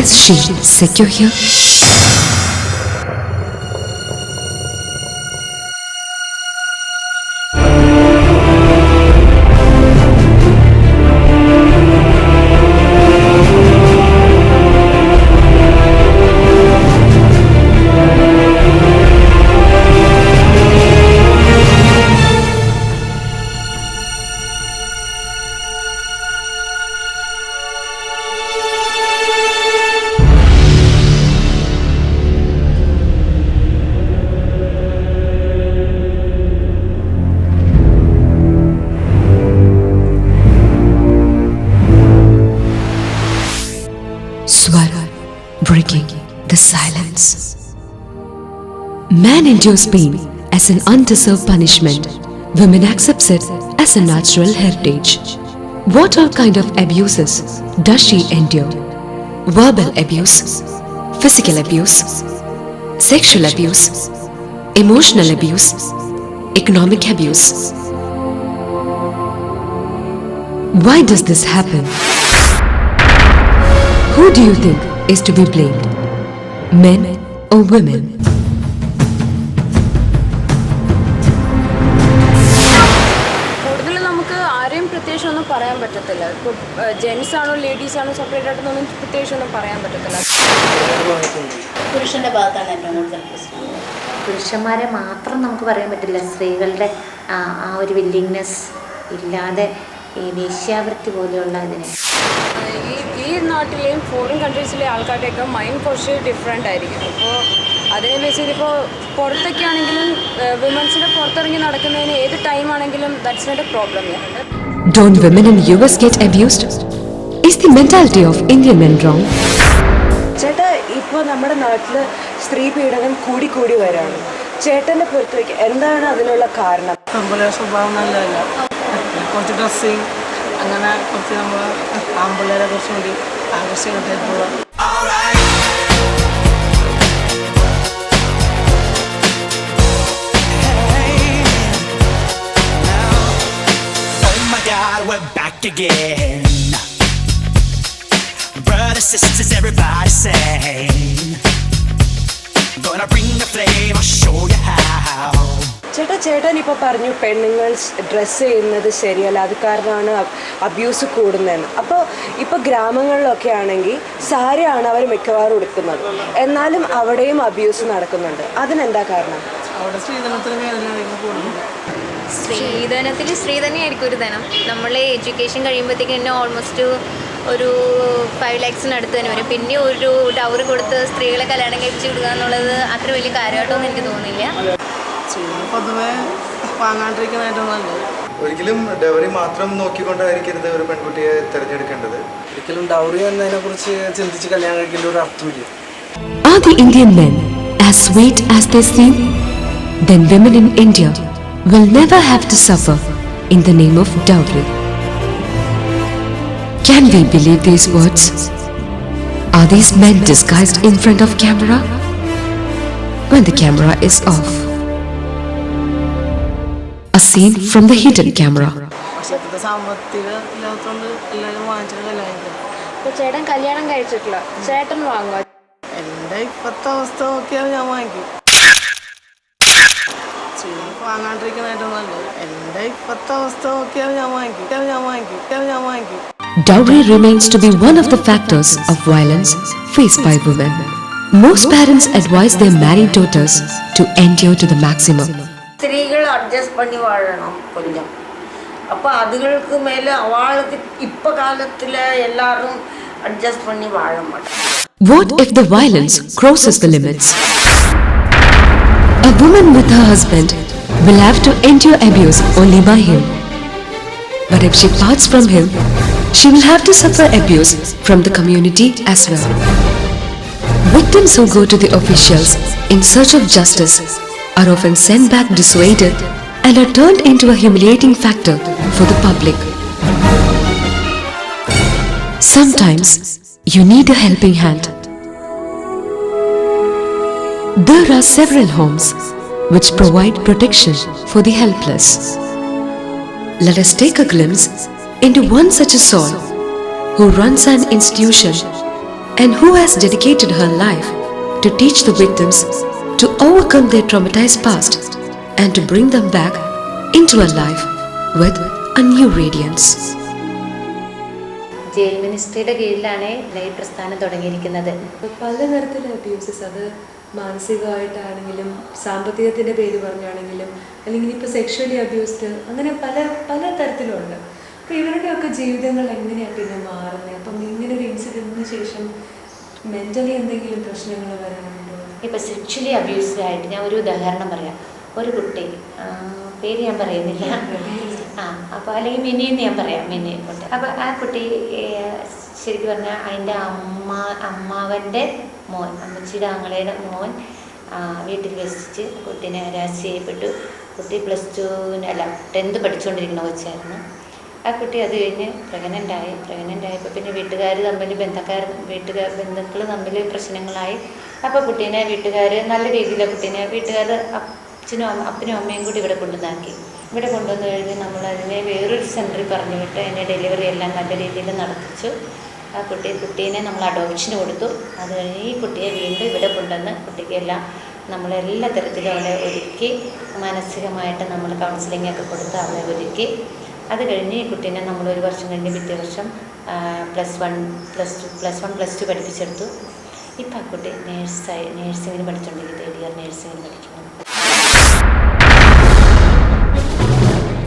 Is she secure here? Swara breaking the silence. Man endures pain as an undeserved punishment. Women accepts it as a natural heritage. What all kind of abuses does she endure? Verbal abuse, physical abuse, sexual abuse, emotional abuse, economic abuse. Why does this happen? Who do you think is to be blamed? Men or women? കൂടുതൽ നമുക്ക് ആരെയും പ്രത്യേകിച്ച് ഒന്നും പറയാൻ പറ്റത്തില്ല. ഇപ്പോൾ gents ആണോ ladies ആണോ സെപ്പറേറ്റ് ആയിട്ടൊന്നും പ്രത്യേകിച്ച് ഒന്നും പറയാൻ പറ്റത്തില്ല. പുരുഷൻ്റെ ഭാഗത്താണ് ഏറ്റവും കൂടുതൽ പ്രശ്നം. പുരുഷന്മാരെ മാത്രം നമുക്ക് പറയാൻ പറ്റില്ല. സ്ത്രീകളുടെ ആ ഒരു വില്ലിങ്നെസ് ഇല്ലാതെ ഈ വേശ്യാവൃത്തി പോലെയുള്ള ഇതിനെ ഈ നാട്ടിലെയും ഫോറിൻ കൺട്രീസിലെ ആൾക്കാരുടെയൊക്കെ മൈൻഡ് കുറച്ച് ഡിഫറെൻ്റ് ആയിരിക്കും. അപ്പോൾ അതിനെ ബേസ് ചെയ്തിപ്പോൾ പുറത്തൊക്കെ ആണെങ്കിലും വിമൻസിൻ്റെ പുറത്തിറങ്ങി നടക്കുന്നതിന് ഏത് ടൈം ആണെങ്കിലും that's not a problem. Don't women in US get abused? Is the mentality of Indian men wrong? ചേട്ടാ, ഇപ്പോൾ നമ്മുടെ നാട്ടിൽ സ്ത്രീ പീഡനം കൂടി വരാണ്. ചേട്ടൻ്റെ പുറത്തേക്ക് എന്താണ് അതിനുള്ള കാരണം? സ്വഭാവം നല്ലതല്ല. കുറച്ച് ഡ്രസ്സിങ് അങ്ങനെ കുറച്ച് നമ്മൾ ആമ്പിള്ളേരെ കുറച്ചും കൂടി ആകർഷിക്കട്ടുള്ള We're back again. Brothers, sisters, everybody sing. Gonna bring the flame, I'll show you how. ചേട്ടൻ ഇപ്പോൾ പറഞ്ഞു പെണ്ണുങ്ങൾ ഡ്രസ്സ് ചെയ്യുന്നത് ശരിയല്ല, അത് കാരണമാണ് അബ്യൂസ് കൂടുന്നതെന്ന്. അപ്പോൾ ഇപ്പോൾ ഗ്രാമങ്ങളിലൊക്കെ ആണെങ്കിൽ സാരിയാണ് അവർ മിക്കവാറും ഉടുക്കുന്നത്, എന്നാലും അവിടെയും അബ്യൂസ് നടക്കുന്നുണ്ട്. അതിനെന്താ കാരണം? അവിടെ സ്ത്രീധനത്തിന് വേദന കൂടുന്നു. സ്ത്രീധനത്തിൽ സ്ത്രീ തന്നെയായിരിക്കും ഒരു ധനം. നമ്മൾ എഡ്യൂക്കേഷൻ കഴിയുമ്പോഴത്തേക്കും തന്നെ ഓൾമോസ്റ്റ് ഒരു 5 lakhs അടുത്ത് തന്നെ വരും. പിന്നെ ഒരു ഡൗറി കൊടുത്ത് സ്ത്രീകളെ കല്യാണം കഴിപ്പിച്ച് വിടുക എന്നുള്ളത് അത്ര വലിയ കാര്യമായിട്ടൊന്നും എനിക്ക് തോന്നുന്നില്ല. പൊതുവെ വാങ്ങാണ്ടിരിക്കുന്നതായിട്ടും നല്ലത്. ഒരിക്കലും ഡൗറി മാത്രം നോക്കിക്കൊണ്ടായിരിക്കരുത് ഒരു പെൺകുട്ടിയെ തിരഞ്ഞെടുക്കേണ്ടത്. ഒരിക്കലും ഡൗറി എന്നതിനെ കുറിച്ച് ചിന്തിച്ച് കല്യാണം കഴിക്കേണ്ട ഒരു അർത്ഥമില്ല. Are the Indian men as sweet as they seem? Then women in India will never have to suffer in the name of dowry. Can we believe these words? Are these men disguised in front of camera? When the camera is off. A scene from the hidden camera. പക്ഷേ സാമ്പത്തികം ഇല്ലാത്തതുകൊണ്ട് എല്ലാവരും വാങ്ങിച്ചിട്ട് കല്യാണം കഴിക്കും. ഇപ്പോൾ ചേട്ടൻ കല്യാണം കഴിച്ചിട്ടില്ല, ചേട്ടൻ വാങ്ങുക. എൻ്റെ ഇപ്പോഴത്തെ അവസ്ഥ നോക്കിയാൽ ഞാൻ വാങ്ങിക്കും. വാങ്ങാണ്ടിരിക്കുന്നതായിട്ടും നല്ലത്. എൻ്റെ ഇപ്പോഴത്തെ അവസ്ഥ നോക്കിയാൽ ഞാൻ വാങ്ങിക്കും. Dowry remains to be one of the factors of violence faced by women. Most parents advise their married daughters to endure to the maximum. സ്ത്രീകൾ അഡ്ജസ്റ്റ് പണി വാഴണം കൊല്ലം. അപ്പോൾ അതുകൾക്ക് മേലെ അവൾക്ക് ഇപ്പം കാലത്തിൽ എല്ലാവരും അഡ്ജസ്റ്റ് പണി വാഴ മാട്ടേன். What if the violence crosses the limits? A woman with her husband will have to endure abuse only by him. But if she parts from him, she will have to suffer abuse from the community as well. Victims who go to the officials in search of justice are often sent back dissuaded and are turned into a humiliating factor for the public. Sometimes you need a helping hand. There are several homes which provide protection for the helpless. Let us take a glimpse into one such a soul who runs an institution and who has dedicated her life to teach the victims to overcome their traumatized past and to bring them back into a life with a new radiance. Jail മിനിസ്ട്രിയുടെ കീഴിലാണ് life പ്രസ്ഥാനം തുടങ്ങിയിരിക്കുന്നത്. പലതരത്തിലുള്ള abuses, അത് മാനസികമായിട്ടാണെങ്കിലും സാമ്പത്തികത്തിൻ്റെ പേര് പറഞ്ഞാണെങ്കിലും അല്ലെങ്കിൽ ഇപ്പോൾ sexually abused, അങ്ങനെ പല പല തരത്തിലുണ്ട്. അപ്പോൾ ഇവരുടെയൊക്കെ ജീവിതങ്ങൾ എങ്ങനെയാണ് പിന്നെ മാറുന്നത്? അപ്പം ഇങ്ങനെ ഒരു ഇൻസിഡൻറ്റിന് ശേഷം മെൻ്റലി എന്തെങ്കിലും പ്രശ്നങ്ങൾ വരാനുണ്ടോ? ഇപ്പോൾ സെക്ഷുവലി അബ്യൂസ്ഡ് ആയിട്ട് ഞാൻ ഒരു ഉദാഹരണം പറയാം. ഒരു കുട്ടി, പേര് ഞാൻ പറയുന്നില്ല, അപ്പോൾ അല്ലെങ്കിൽ മിനിന്ന് ഞാൻ പറയാം, മിനി കുട്ടി. അപ്പോൾ ആ കുട്ടി ശരിക്കും പറഞ്ഞാൽ അതിൻ്റെ അമ്മാവൻ്റെ മോൻ, അമ്മച്ചിയുടെ ആങ്ങളയുടെ മോൻ വീട്ടിൽ വെച്ചിട്ട് കുട്ടീനെ ഹരാസ് ചെയ്യപ്പെട്ടു. കുട്ടി +10 പഠിച്ചുകൊണ്ടിരിക്കുന്ന കൊച്ചായിരുന്നു. ആ കുട്ടി അത് കഴിഞ്ഞ് പ്രഗ്നൻ്റ് ആയപ്പോൾ പിന്നെ വീട്ടുകാർ തമ്മിൽ ബന്ധുക്കൾ തമ്മിൽ പ്രശ്നങ്ങളായി. അപ്പോൾ കുട്ടീനെ വീട്ടുകാർ നല്ല രീതിയിൽ വീട്ടുകാർ അപ്പനും അമ്മയും കൂടി ഇവിടെ കൊണ്ടുവന്നാക്കി. ഇവിടെ കൊണ്ടുവന്ന് കഴിഞ്ഞ് നമ്മളതിനെ വേറൊരു സെൻറ്ററിൽ പറഞ്ഞു വിട്ട് അതിൻ്റെ ഡെലിവറി എല്ലാം നല്ല രീതിയിൽ നടത്തിച്ചു. ആ കുട്ടീനെ നമ്മൾ അഡോപ്ഷന് കൊടുത്തു. അത് കഴിഞ്ഞ് ഈ കുട്ടിയെ വീണ്ടും ഇവിടെ കൊണ്ടുവന്ന് കുട്ടിക്കെല്ലാം നമ്മളെല്ലാ തരത്തിലും അവളെ ഒരുക്കി, മാനസികമായിട്ട് നമ്മൾ കൗൺസിലിംഗ് ഒക്കെ കൊടുത്ത് അവളെ ഒരുക്കി. അത് കഴിഞ്ഞ് ഈ കുട്ടീനെ നമ്മൾ ഒരു വർഷം കഴിഞ്ഞ് പിറ്റേ വർഷം +1 +2 പഠിപ്പിച്ചെടുത്തു. ഇപ്പം ആ കുട്ടി നേഴ്സിങ്ങിന് പഠിച്ചുകൊണ്ടിരിക്കും, 3rd year നേഴ്സിങ്ങിന് പഠിക്കുന്നു.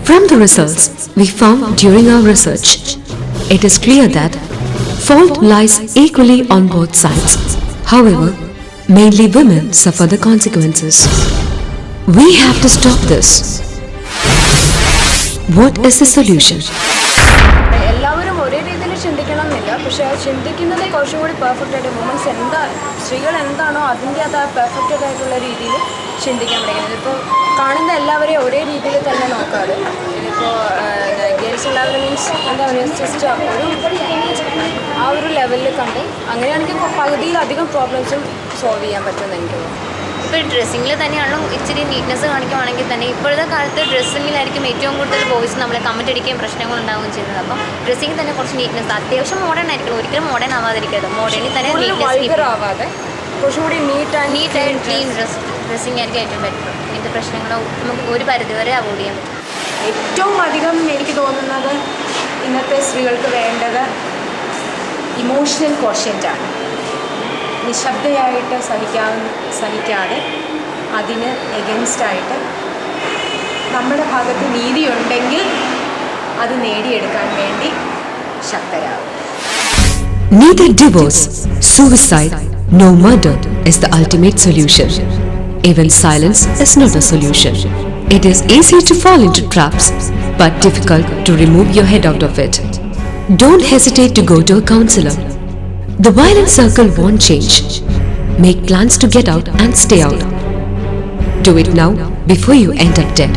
From the results we found during our research, it is clear that fault lies equally on both sides. However, mainly women suffer the consequences. We have to stop this. What is the solution? എല്ലാവരും ഒരേ രീതിയിൽ ചിന്തിക്കണം എന്നില്ല, പക്ഷേ ചിന്തിക്കുന്നത് കുറച്ചും കൂടി perfect ആയിട്ട് വുമൻസ് സ്ത്രീകൾ എന്താണോ അതിൻ്റെ അത് പെർഫെക്റ്റഡ് ആയിട്ടുള്ള രീതിയിൽ ചിന്തിക്കാൻ പഠിക്കുന്നത്. ഇപ്പോൾ കാണുന്ന എല്ലാവരെയും ഒരേ രീതിയിൽ തന്നെ നോക്കാതെ, ഇതിപ്പോൾ ഗേൾസ് എല്ലാവരും മീൻസ് എന്താ പറയുക, ജസ്റ്റ് ആ ഒരു ലെവലിൽ കണ്ട് അങ്ങനെയാണെങ്കിൽ പകുതിയിലധികം പ്രോബ്ലംസും സോൾവ് ചെയ്യാൻ പറ്റുമെന്ന് എനിക്ക് തോന്നുന്നു. ഇപ്പോൾ ഡ്രസ്സിങ്ങിൽ തന്നെയാണല്ലോ ഇച്ചിരി നീറ്റ്നെസ് കാണിക്കുവാണെങ്കിൽ തന്നെ ഇപ്പോഴത്തെ കാലത്ത് ഡ്രസ്സിങ്ങിലായിരിക്കും ഏറ്റവും കൂടുതൽ ബോയ്സ് നമ്മളെ കമൻറ്റ് അടിക്കുകയും പ്രശ്നങ്ങളുണ്ടാവുകയും ചെയ്യുന്നത്. അപ്പം ഡ്രസ്സിങ്ങിൽ തന്നെ കുറച്ച് നീറ്റ്നെസ്, അത്യാവശ്യം മോഡേൺ ആയിരിക്കണം, ഒരിക്കലും മോഡേൺ ആവാതിരിക്കരുത്. മോഡേണിൽ തന്നെ ആവാതെ കുറച്ചുകൂടി നീറ്റ് ആൻഡ് ക്ലീൻ ഡ്രസ്സിങ് ആയിരിക്കും ഏറ്റവും ബെറ്റർ. ഇങ്ങനത്തെ പ്രശ്നങ്ങളോ നമുക്ക് ഒരു പരിധിവരെ അവോയ്ഡ് ചെയ്യാൻ പറ്റും. ഏറ്റവും അധികം എനിക്ക് തോന്നുന്നത് ഇന്നത്തെ സ്ത്രീകൾക്ക് വേണ്ടത് ഇമോഷണൽ കോഷ്യൻ്റാണ്. നിശബ്ദയായിട്ട് സഹിക്കാതെ അതിന് എഗൻസ്റ്റായിട്ട് നമ്മുടെ ഭാഗത്ത് നീതിയുണ്ടെങ്കിൽ അത് നേടിയെടുക്കാൻ വേണ്ടി ശക്തരാകും. Neither divorce, suicide, nor murder is the ultimate solution. Even silence is not a solution. It is easy to fall into traps, but difficult to remove your head out of it. Don't hesitate to go to a counselor. The violent circle won't change. Make plans to get out and stay out. Do it now before you end up dead.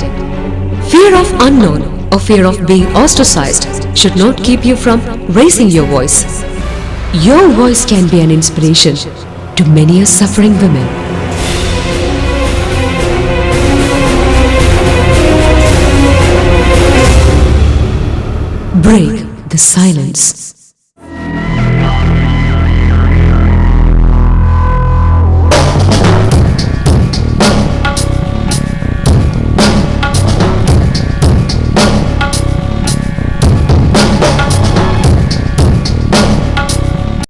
Fear of unknown or fear of being ostracized should not keep you from raising your voice. Your voice can be an inspiration to many a suffering women. Break the silence.